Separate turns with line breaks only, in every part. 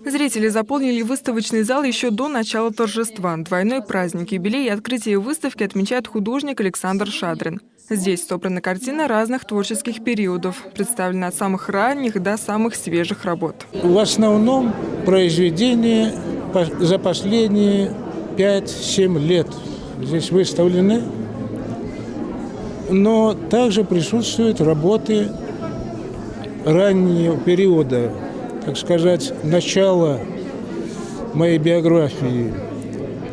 Зрители заполнили выставочный зал еще до начала торжества. Двойной праздник, юбилей и открытие выставки отмечает художник Александр Шадрин. Здесь собраны картины разных творческих периодов, представлены от самых ранних до самых свежих работ.
В основном произведения за последние 5-7 лет здесь выставлены, но также присутствуют работы раннего периода, так сказать, начала моей биографии.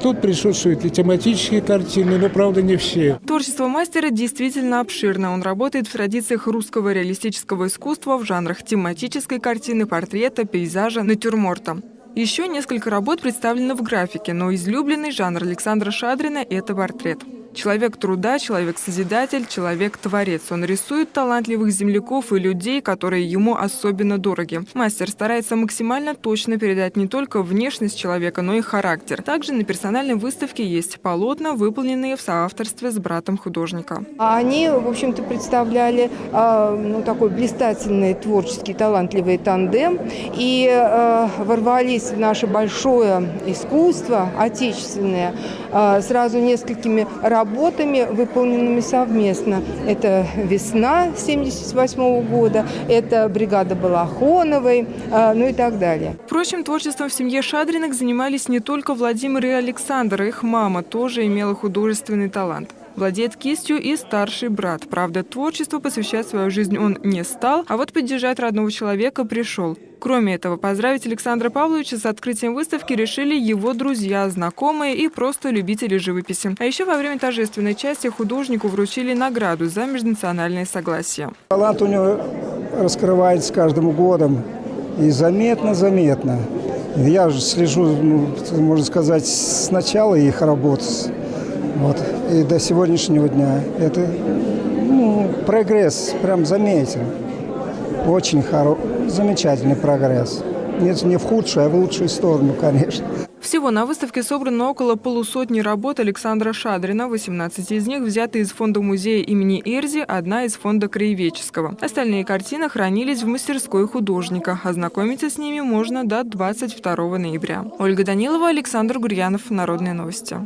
Тут присутствуют и тематические картины, но, правда, не все.
Творчество мастера действительно обширно. Он работает в традициях русского реалистического искусства в жанрах тематической картины, портрета, пейзажа, натюрморта. Еще несколько работ представлены в графике, но излюбленный жанр Александра Шадрина – это портрет. Человек труда, человек-созидатель, человек-творец. Он рисует талантливых земляков и людей, которые ему особенно дороги. Мастер старается максимально точно передать не только внешность человека, но и характер. Также на персональной выставке есть полотна, выполненные в соавторстве с братом художника.
Они, в общем-то, представляли такой блистательный, творческий, талантливый тандем и ворвались в наше большое искусство, отечественное, сразу несколькими работами, выполненными совместно. Это «Весна» 1978 года, это «Бригада Балахоновой», ну и так далее.
Впрочем, творчеством в семье Шадриных занимались не только Владимир и Александр. Их мама тоже имела художественный талант. Владеет кистью и старший брат. Правда, творчеству посвящать свою жизнь он не стал, а вот поддержать родного человека пришел. Кроме этого, поздравить Александра Павловича с открытием выставки решили его друзья, знакомые и просто любители живописи. А еще во время торжественной части художнику вручили награду за межнациональное согласие.
Талант у него раскрывается с каждым годом и заметно. Я же слежу, можно сказать, с начала их работ. И до сегодняшнего дня. Это прогресс, прям заметен. Очень замечательный прогресс. Не в худшую, а в лучшую сторону, конечно.
Всего на выставке собрано около полусотни работ Александра Шадрина. 18 из них взяты из фонда музея имени Эрзи, одна из фонда краеведческого. Остальные картины хранились в мастерской художника. Ознакомиться с ними можно до 22 ноября. Ольга Данилова, Александр Гурьянов. Народные новости.